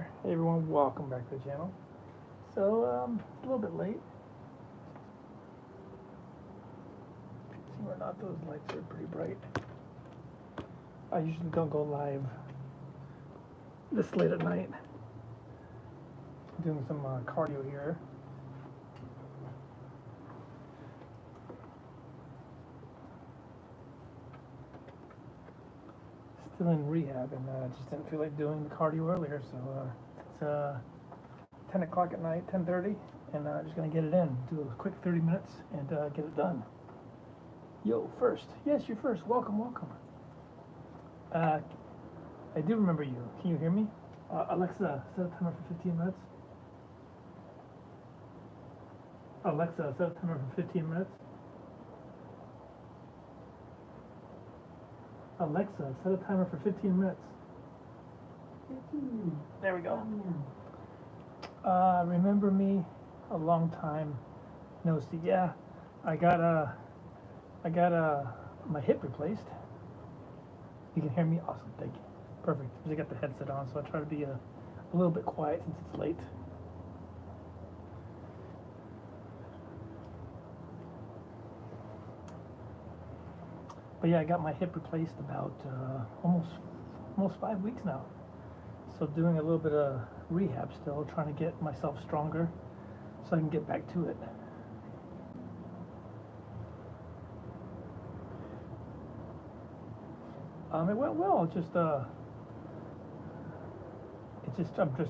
there. Hey everyone, welcome back to the channel. So, a little bit late. See or not, those lights are pretty bright. I usually don't go live this late at night. Doing some cardio here. Still in rehab and just didn't feel like doing the cardio earlier, so it's 10 o'clock at night, 10:30, and just gonna get it in. Do a quick 30 minutes and get it done. Yo, first. Yes, you're first. Welcome, welcome. I do remember you. Can you hear me? Alexa, set a timer for 15 minutes. Alexa, set a timer for 15 minutes. Alexa, set a timer for 15 minutes. 15 minutes. There we go. Now. Remember me? A long time no see. Yeah, I got my hip replaced. You can hear me? Awesome, thank you. Perfect. Because I got the headset on, so I try to be a little bit quiet since it's late. But yeah, I got my hip replaced about almost 5 weeks now. So doing a little bit of rehab still, trying to get myself stronger so I can get back to it. It went well. I'm just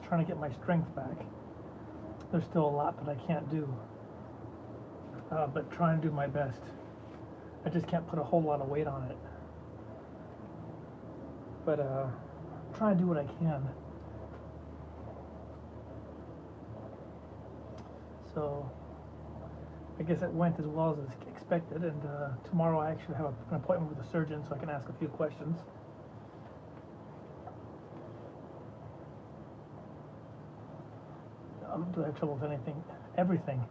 trying to get my strength back. There's still a lot that I can't do, but trying to do my best. I just can't put a whole lot of weight on it, but try and do what I can. So I guess it went as well as expected, and tomorrow I actually have an appointment with a surgeon so I can ask a few questions. Do I have trouble with anything? Everything.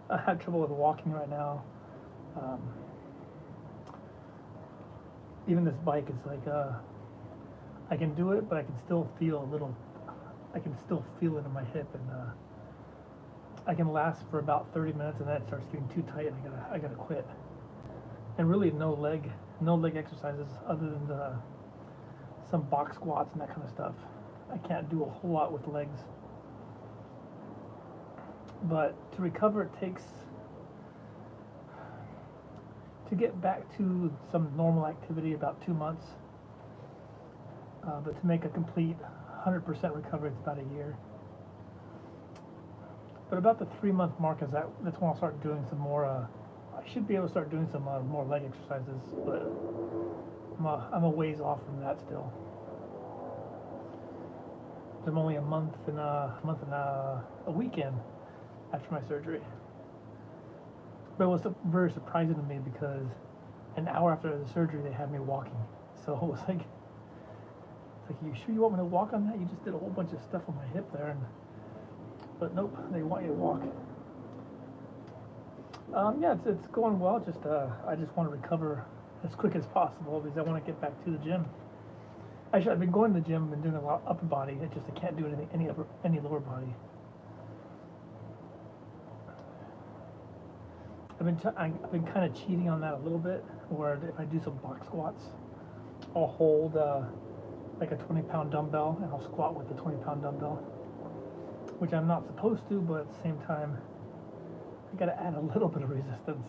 I have trouble with walking right now. Even this bike is like, I can do it, but I can still feel it in my hip, and I can last for about 30 minutes, and then it starts getting too tight, and I gotta quit. And really, no leg exercises other than some box squats and that kind of stuff. I can't do a whole lot with legs. But to recover, it takes, to get back to some normal activity, about 2 months. But to make a complete 100% recovery, it's about a year. But about the 3-month mark that's when I'll start doing some more. I should be able to start doing some more leg exercises, but I'm a ways off from that still. I'm only a month and a weekend after my surgery. But it was very surprising to me because an hour after the surgery they had me walking. So it was like, you sure you want me to walk on that? You just did a whole bunch of stuff on my hip there, but nope, they want you to walk. Yeah, it's going well. Just I just want to recover as quick as possible because I want to get back to the gym. Actually, I've been going to the gym, been doing a lot of upper body. It's just I can't do any lower body. I've been kind of cheating on that a little bit, where if I do some box squats, I'll hold like a 20-pound dumbbell and I'll squat with the 20-pound dumbbell, which I'm not supposed to, but at the same time, I gotta add a little bit of resistance.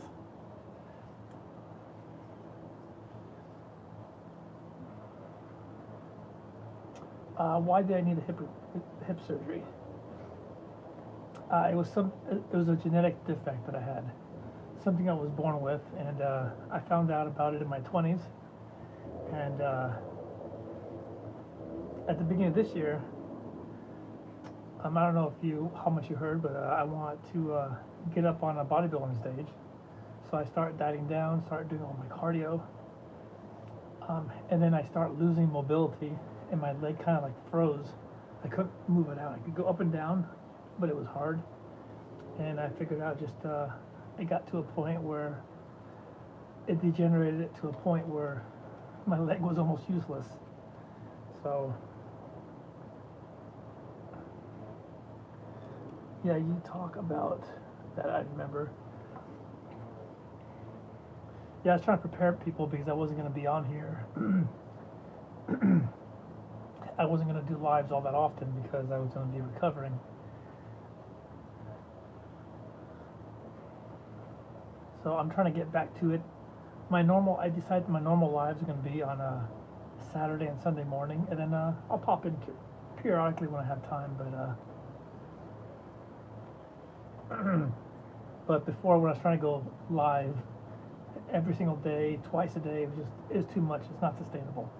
Why did I need a hip surgery? It was a genetic defect that I had. Something I was born with, and I found out about it in my 20s, and at the beginning of this year, I don't know how much you heard, but I want to get up on a bodybuilding stage, so I start dieting down, start doing all my cardio, and then I start losing mobility, and my leg kind of like froze. I couldn't move it out. I could go up and down, but it was hard, and I figured out just it got to a point where it degenerated to a point where my leg was almost useless. So Yeah, you talk about that, I remember. Yeah, I was trying to prepare people because I wasn't going to be on here. I wasn't going to do lives all that often because I was going to be recovering. So I'm trying to get back to it. I decided my normal lives are going to be on a Saturday and Sunday morning, and then I'll pop in periodically when I have time. But before, when I was trying to go live every single day, twice a day, it was too much. It's not sustainable.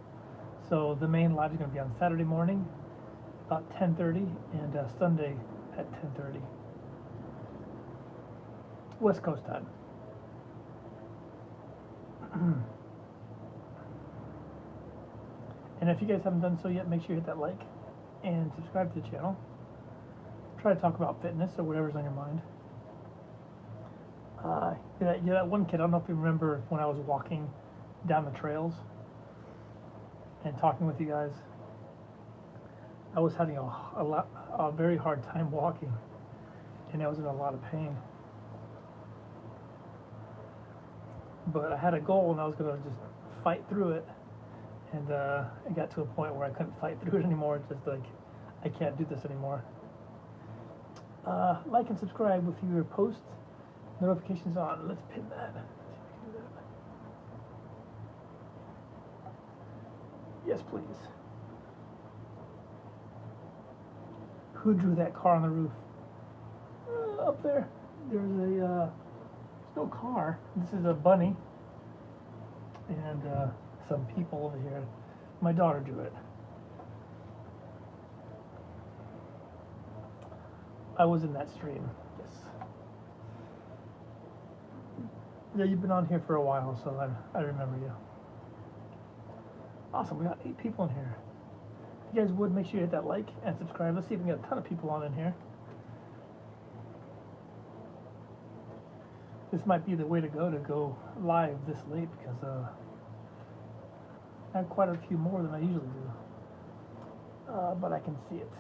So the main live is going to be on Saturday morning, about 10:30, and Sunday at 10:30, West Coast time. And if you guys haven't done so yet, make sure you hit that like and subscribe to the channel. Try to talk about fitness or whatever's on your mind. That one kid, I don't know if you remember when I was walking down the trails and talking with you guys. I was having a very hard time walking, and I was in a lot of pain. But I had a goal, and I was going to just fight through it. And it got to a point where I couldn't fight through it anymore. It's just like, I can't do this anymore. Like and subscribe with your post notifications on. Let's pin that. Let's see if we can do that. Yes, please. Who drew that car on the roof? Up there. There's no car. This is a bunny. And some people over here. My daughter drew it. I was in that stream, yes. Yeah, you've been on here for a while, so I remember you. Awesome, we got 8 people in here. If you guys would, make sure you hit that like and subscribe. Let's see if we can get a ton of people on in here. This might be the way to go live this late because I have quite a few more than I usually do. But I can see it.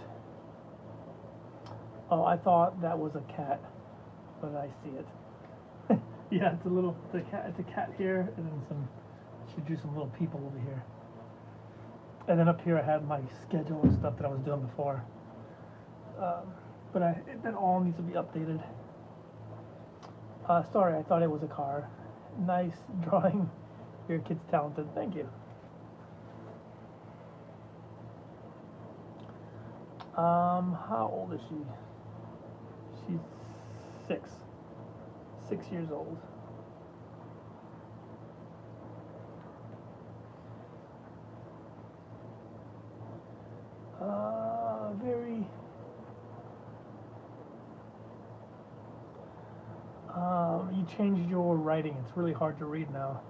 Oh, I thought that was a cat, but I see it. Yeah, it's a cat here, and then she drew some little people over here. And then up here I had my schedule and stuff that I was doing before. But that all needs to be updated. Sorry, I thought it was a car. Nice drawing. Your kid's talented. Thank you. How old is she? She's 6. 6 years old. Very. You changed your writing. It's really hard to read now.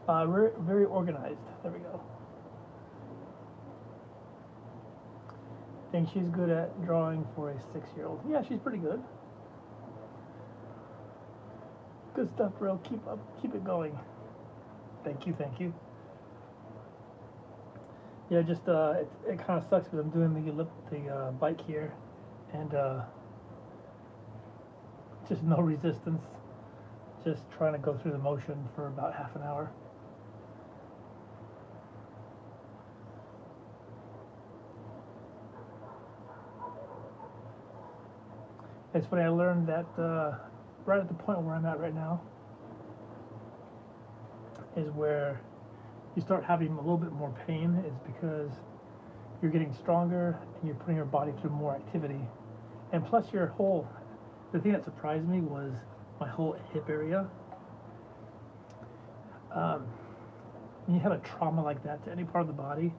Very organized. There we go. I think she's good at drawing for a 6-year-old. Yeah, she's pretty good. Good stuff, bro. Keep it going. Thank you, thank you. Yeah, just it kind of sucks because I'm doing the bike here, and just no resistance. Just trying to go through the motion for about half an hour. It's funny, I learned that right at the point where I'm at right now is where you start having a little bit more pain is because you're getting stronger and you're putting your body through more activity. And plus the thing that surprised me was my whole hip area. When you have a trauma like that to any part of the body,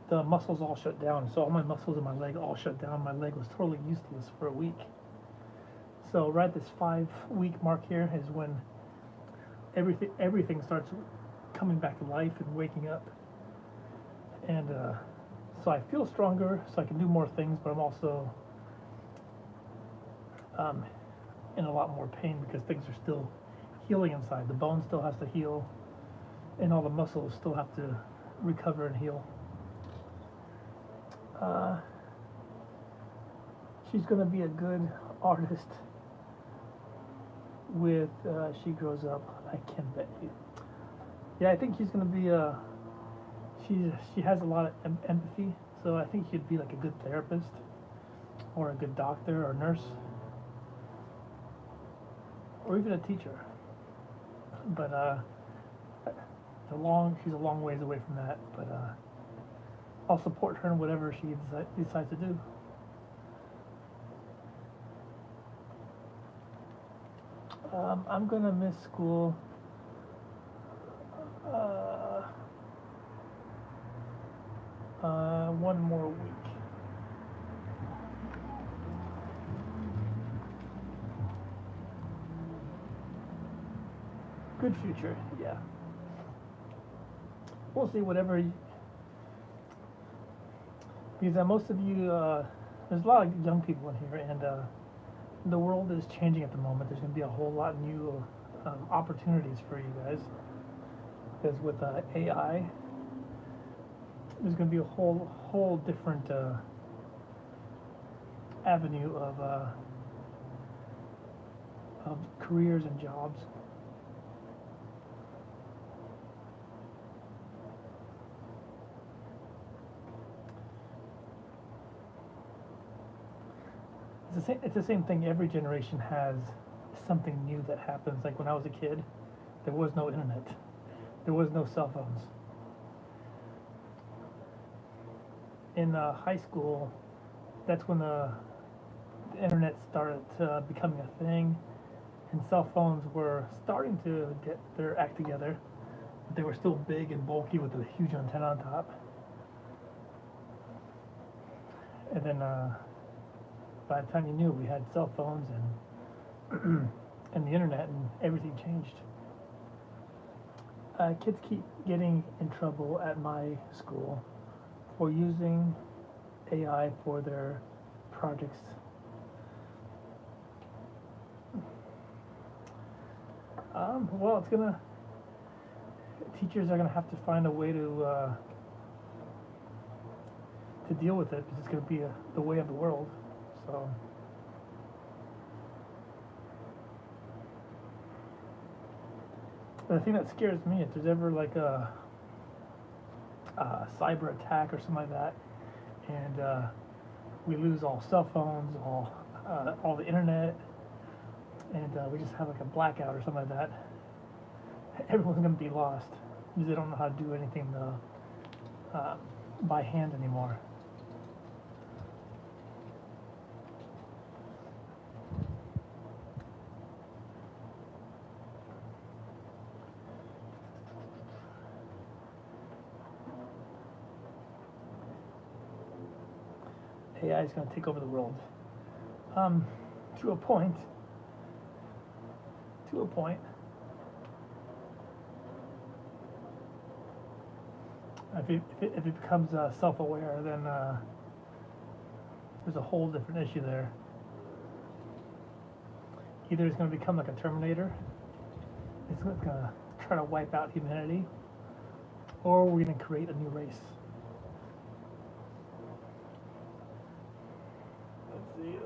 the muscles all shut down. So all my muscles in my leg all shut down. My leg was totally useless for a week. So right this 5-week mark here is when everything starts coming back to life and waking up. And so I feel stronger, so I can do more things, but I'm also in a lot more pain because things are still healing inside. The bone still has to heal, and all the muscles still have to recover and heal. Uh, she's gonna be a good artist with she grows up. I can bet you. Yeah, I think she's gonna be a. She has a lot of empathy, so I think she'd be like a good therapist, or a good doctor or nurse, or even a teacher. But she's a long ways away from that. But I'll support her in whatever she decides to do. I'm gonna miss school. One more week. Good future, yeah. We'll see whatever. Because most of you, there's a lot of young people in here, and the world is changing at the moment. There's going to be a whole lot of new opportunities for you guys. Because with AI, there's going to be a whole different avenue of careers and jobs. It's the same thing. Every generation has something new that happens. Like when I was a kid, there was no internet. There was no cell phones. In high school, that's when the internet started becoming a thing, and cell phones were starting to get their act together. But they were still big and bulky with a huge antenna on top. And then by the time you knew, we had cell phones and and the internet, and everything changed. Kids keep getting in trouble at my school for using AI for their projects. Well, teachers are gonna have to find a way to deal with it, because it's gonna be the way of the world. So. The thing that scares me, if there's ever like a cyber attack or something like that, and we lose all cell phones, all the internet, and we just have like a blackout or something like that, everyone's gonna be lost because they don't know how to do anything by hand anymore. AI is going to take over the world. To a point. To a point. If it becomes self-aware, then there's a whole different issue there. Either it's going to become like a Terminator, it's going to try to wipe out humanity, or we're going to create a new race. Let's see.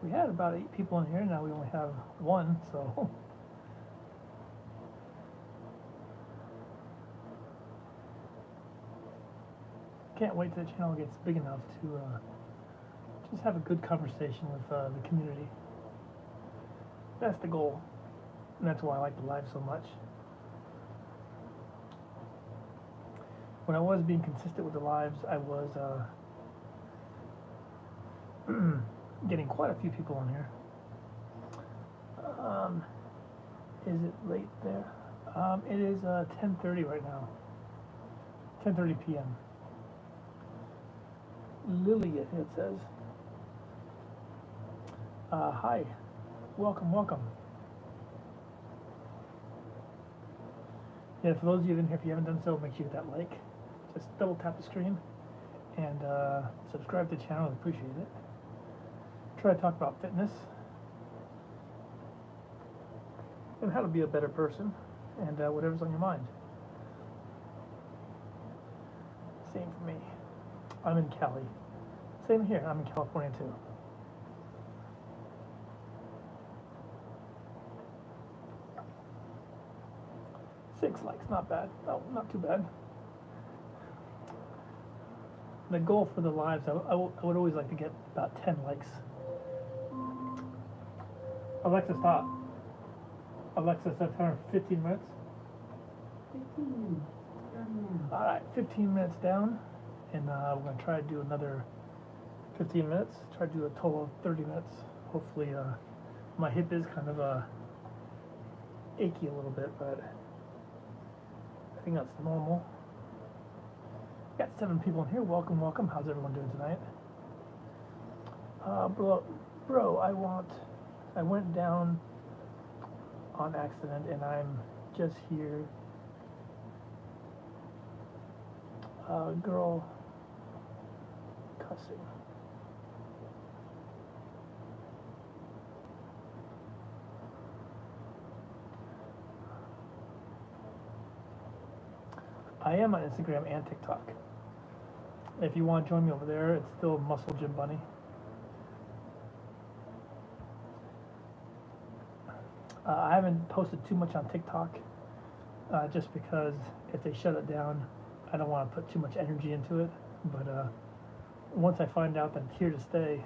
We had about 8 people in here. Now we only have 1, so. Can't wait till the channel gets big enough to just have a good conversation with the community. That's the goal, and that's why I like the live so much. When I was being consistent with the lives, I was Getting quite a few people on here. Is it late there? It is 10:30 right now. 10:30 p.m. Lily, it says. Hi. Welcome, welcome. Yeah, for those of you in here, if you haven't done so, make sure you hit that like. Just double tap the screen and subscribe to the channel. I'd appreciate it. Try to talk about fitness and how to be a better person and whatever's on your mind. Same for me. I'm in Cali. Same here. I'm in California too. Six likes, not bad. No, not too bad. The goal for the lives, I would always like to get about 10 likes. Alexa, stop. Alexa, set timer 15 minutes. 15 minutes. Starting now. All right, 15 minutes down, and we're going to try to do another 15 minutes. Try to do a total of 30 minutes. Hopefully, my hip is kind of achy a little bit, but I think that's normal. Got 7 people in here. Welcome, welcome. How's everyone doing tonight? Bro, I went down on accident, and I'm just here. Girl cussing. I am on Instagram and TikTok. If you want to join me over there, it's still Muscle Gym Bunny. I haven't posted too much on TikTok, just because if they shut it down, I don't want to put too much energy into it. But once I find out that it's here to stay,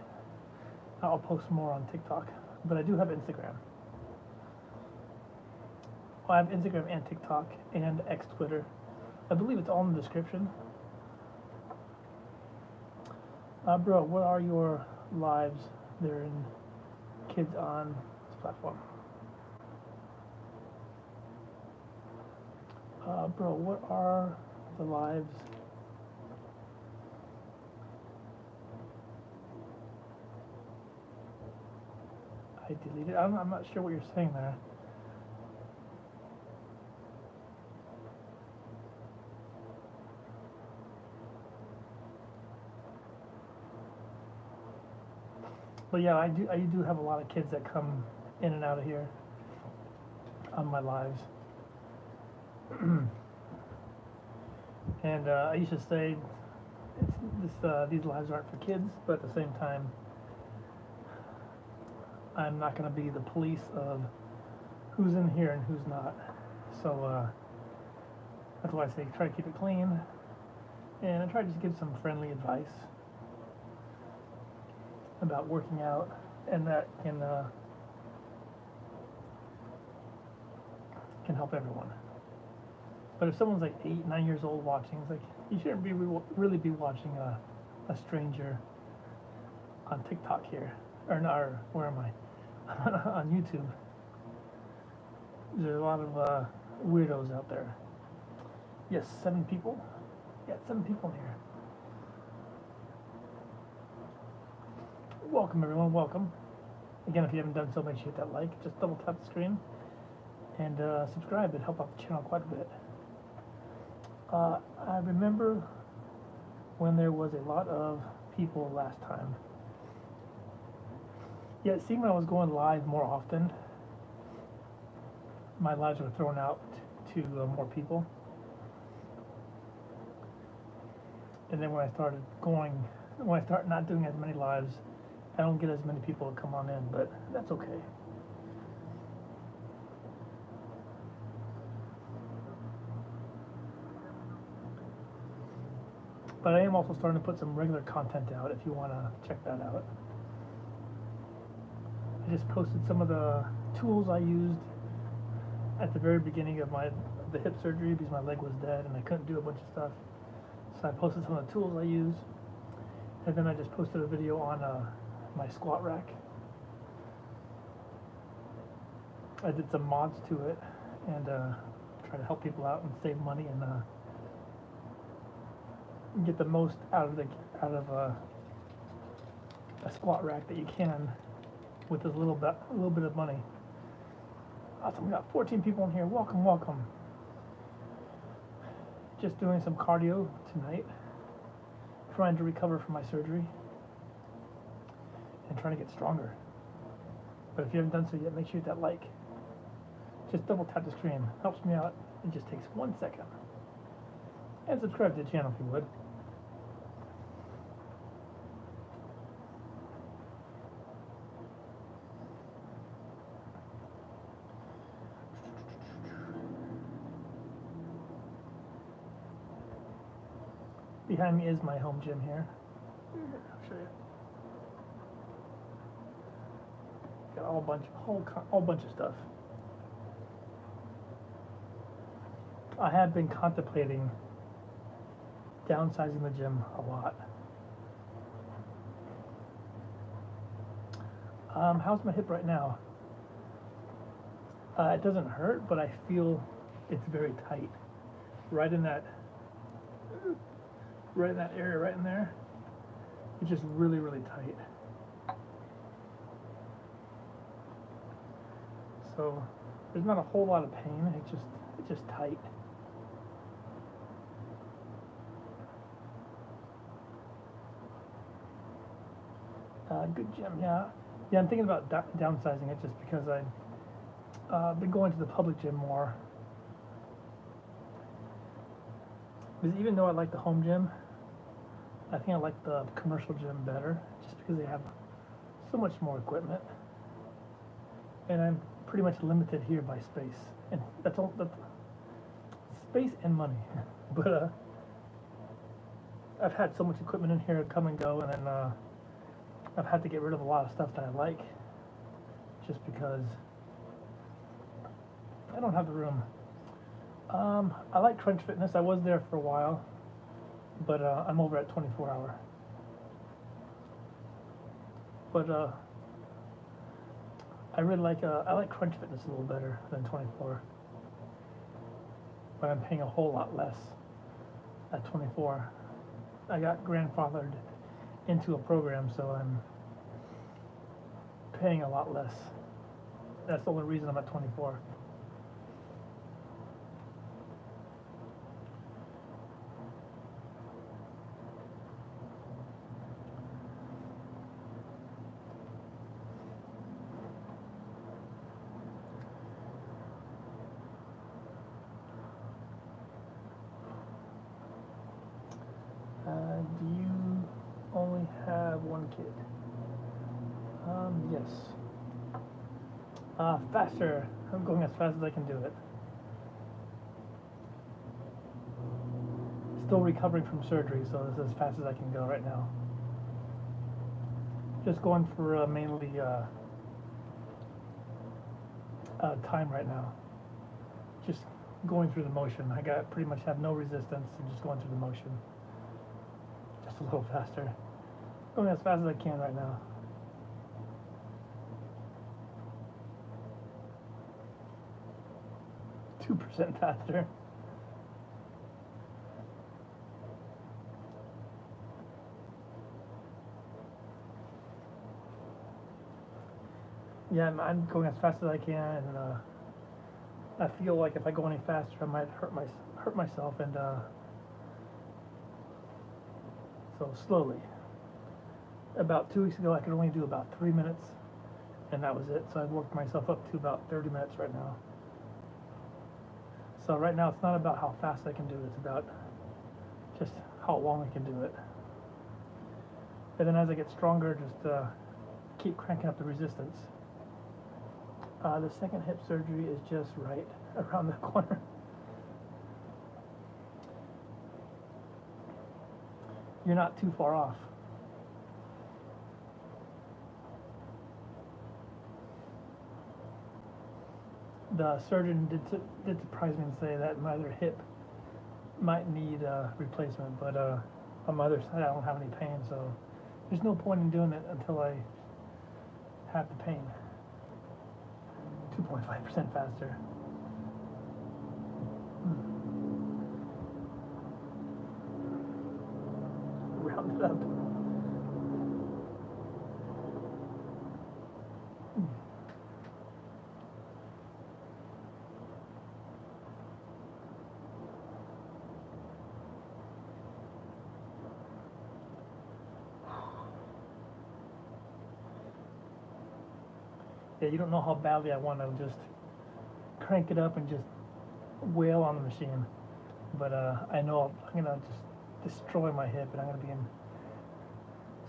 I'll post more on TikTok. But I do have Instagram. Well, I have Instagram and TikTok and X Twitter. I believe it's all in the description. Bro, what are your lives there in kids on this platform? Bro, what are the lives? I deleted. I'm not sure what you're saying there. But yeah, I do have a lot of kids that come in and out of here on my lives. And I used to say these lives aren't for kids, but at the same time, I'm not going to be the police of who's in here and who's not. So that's why I say try to keep it clean, and I try to just give some friendly advice about working out, and that can help everyone. But if someone's like 8, 9 years old watching, it's like you shouldn't be really be watching a stranger on TikTok here, or not, or where am I? On YouTube. There's a lot of weirdos out there. Yes, 7 people. Yeah, 7 people in here. Welcome everyone, welcome. Again, if you haven't done so, make sure you hit that like. Just double tap the screen and subscribe. It'd help out the channel quite a bit. I remember when there was a lot of people last time. Yeah, seeing when I was going live more often, my lives were thrown out to more people. And then when I start not doing as many lives, I don't get as many people to come on in, but that's okay. But I am also starting to put some regular content out if you want to check that out. I just posted some of the tools I used at the very beginning of the hip surgery because my leg was dead and I couldn't do a bunch of stuff. So I posted some of the tools I use, and then I just posted a video on my squat rack. I did some mods to it and try to help people out and save money and get the most out of a squat rack that you can with a little bit of money. Awesome, we got 14 people in here. Welcome, welcome. Just doing some cardio tonight, trying to recover from my surgery and trying to get stronger. But if you haven't done so yet, make sure you hit that like. Just double tap the stream, helps me out. It just takes 1 second. And subscribe to the channel if you would. Behind me is my home gym here. I'll show you. Got a whole bunch of stuff. I have been contemplating downsizing the gym a lot. How's my hip right now? It doesn't hurt, but I feel it's very tight. Right in that area, right in there. It's just really, really tight. So there's not a whole lot of pain. It's just tight. Good gym, yeah. Yeah, I'm thinking about downsizing it just because I've been going to the public gym more. Because even though I like the home gym, I think I like the commercial gym better just because they have so much more equipment. And I'm pretty much limited here by space. And that's space and money. But I've had so much equipment in here come and go, and then I've had to get rid of a lot of stuff that I like just because I don't have the room. I like Crunch Fitness. I was there for a while, but I'm over at 24 Hour. But I really like I like Crunch Fitness a little better than 24, but I'm paying a whole lot less at 24. I got grandfathered into a program, so I'm paying a lot less. That's the only reason I'm at 24. Do you only have one kid? Yes. Faster. I'm going as fast as I can do it. Still recovering from surgery, so this is as fast as I can go right now. Just going for mainly time right now. Just going through the motion. I pretty much have no resistance and just going through the motion. Just a little faster. Going as fast as I can right now. %2 faster. Yeah, I'm going as fast as I can, and I feel like if I go any faster, I might hurt myself, and so slowly. About 2 weeks ago, I could only do about 3 minutes, and that was it. So I've worked myself up to about 30 minutes right now. So right now, it's not about how fast I can do it, it's about just how long I can do it. And then as I get stronger, just keep cranking up the resistance. The second hip surgery is just right around the corner. You're not too far off. The surgeon did surprise me and say that my other hip might need replacement, but on my other side I don't have any pain, so there's no point in doing it until I half the pain. 2.5% faster. Round it up. Yeah, you don't know how badly I want to just crank it up and just wail on the machine. But I know I'm gonna just destroy my hip, and I'm gonna be in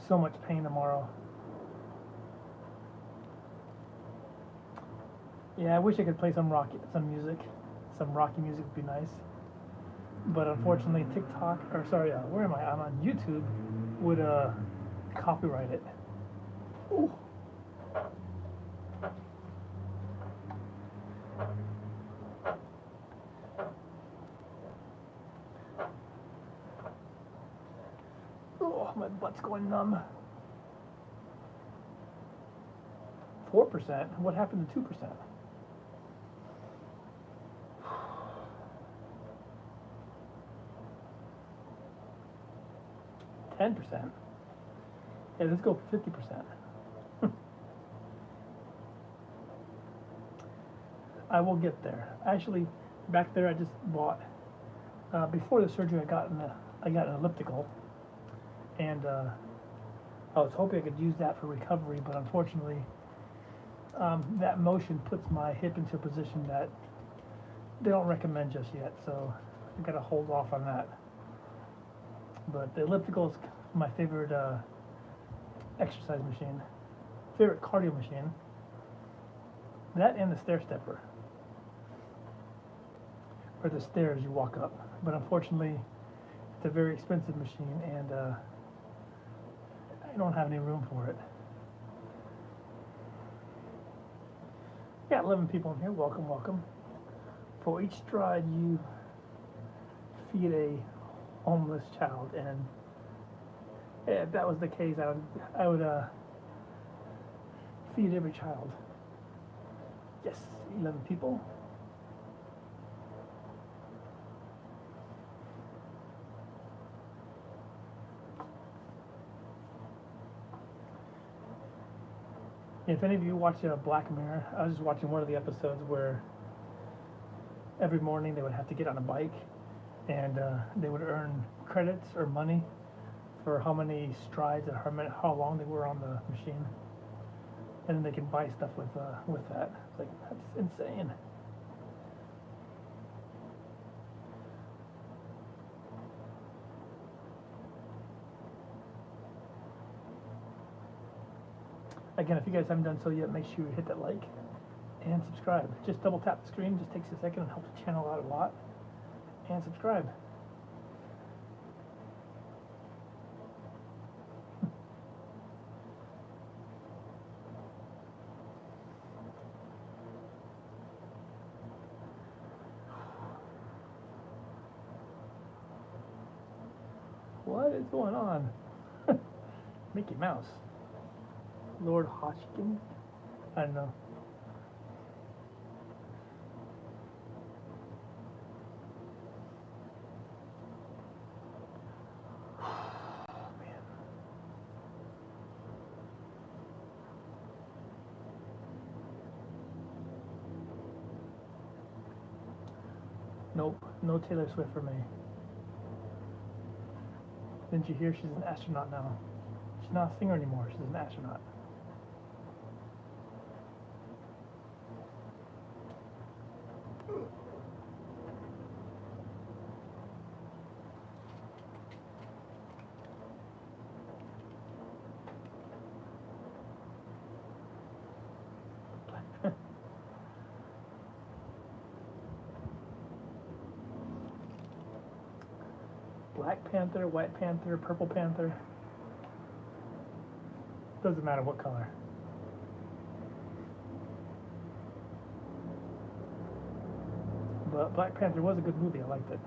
so much pain tomorrow. Yeah, I wish I could play some music. Some rocky music would be nice. But unfortunately, TikTok, or sorry, where am I? I'm on YouTube, would copyright it. Ooh. Oh, my butt's going numb. 4%? What happened to 2%? %. Yeah, let's go for 50%. I will get there. Actually, back there I just bought. Before the surgery, I got an elliptical, and I was hoping I could use that for recovery, but unfortunately, that motion puts my hip into a position that they don't recommend just yet. So I gotta hold off on that. But the elliptical is my favorite exercise machine, favorite cardio machine. That and the stair stepper, or the stairs you walk up. But unfortunately, it's a very expensive machine, and I don't have any room for it. Got 11 people in here. Welcome, welcome. For each stride you feed a homeless child, and if that was the case, I would feed every child. Yes, 11 people. If any of you watch Black Mirror, I was just watching one of the episodes where every morning they would have to get on a bike, and they would earn credits or money for how many strides or how long they were on the machine, and then they can buy stuff with that. It's like, that's insane. Again, if you guys haven't done so yet, make sure you hit that like and subscribe. Just double tap the screen, just takes a second and helps the channel out a lot. And subscribe. What is going on? Mickey Mouse. Lord Hodgkin? I don't know. Man. Nope, no Taylor Swift for me. Didn't you hear she's an astronaut now? She's not a singer anymore, she's an astronaut. Black Panther, White Panther, Purple Panther. Doesn't matter what color. But Black Panther was a good movie, I liked it.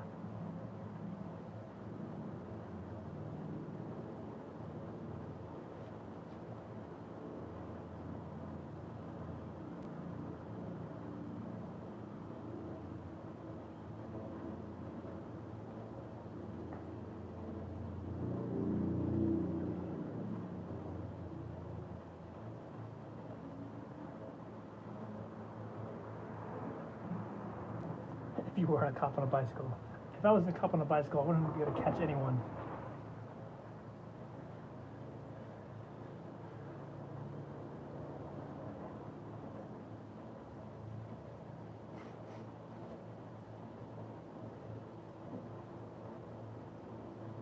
if you were a cop on a bicycle. If I was a cop on a bicycle, I wouldn't be able to catch anyone.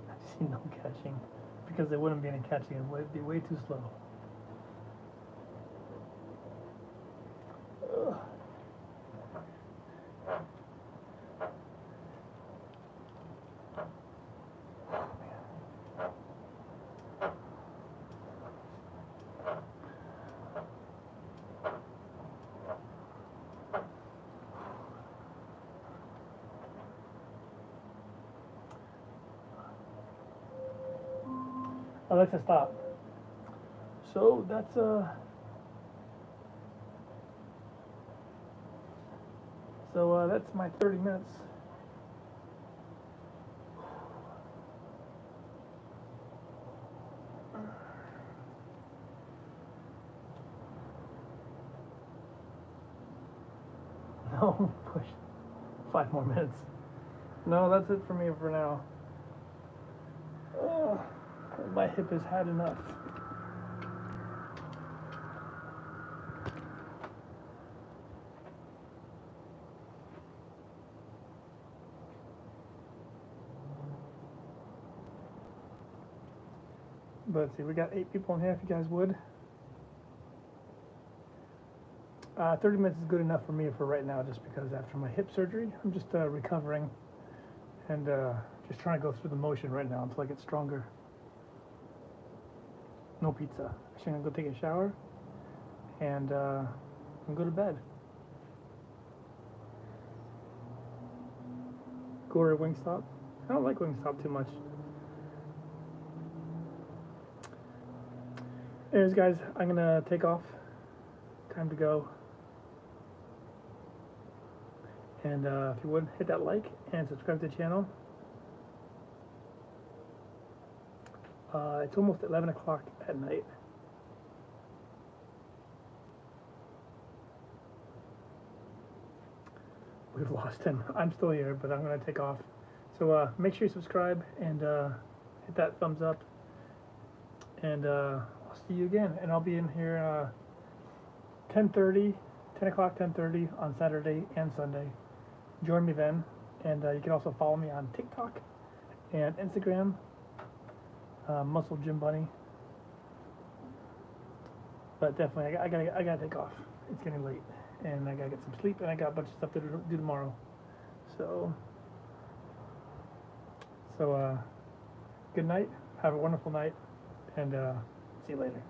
I see no catching, because there wouldn't be any catching. It would be way too slow. Ugh. Alexa, stop. So that's that's my 30 minutes. No, push. 5 more minutes. No, that's it for me for now. My hip has had enough. But let's see, we got 8 people in here if you guys would. 30 minutes is good enough for me for right now, just because after my hip surgery, I'm just recovering and just trying to go through the motion right now until I get stronger. No pizza. Actually, I'm gonna go take a shower and go to bed. Go to Wingstop. I don't like Wingstop too much. Anyways, guys, I'm gonna take off. Time to go. And if you would, hit that like and subscribe to the channel. It's almost 11 o'clock at night. We've lost him. I'm still here, but I'm going to take off. So make sure you subscribe and hit that thumbs up. And I'll see you again. And I'll be in here 10 o'clock, 10:30 on Saturday and Sunday. Join me then. And you can also follow me on TikTok and Instagram. Muscle Gym Bunny. But definitely, I gotta take off. It's getting late, and I gotta get some sleep, and I got a bunch of stuff to do tomorrow. So good night. Have a wonderful night, and see you later.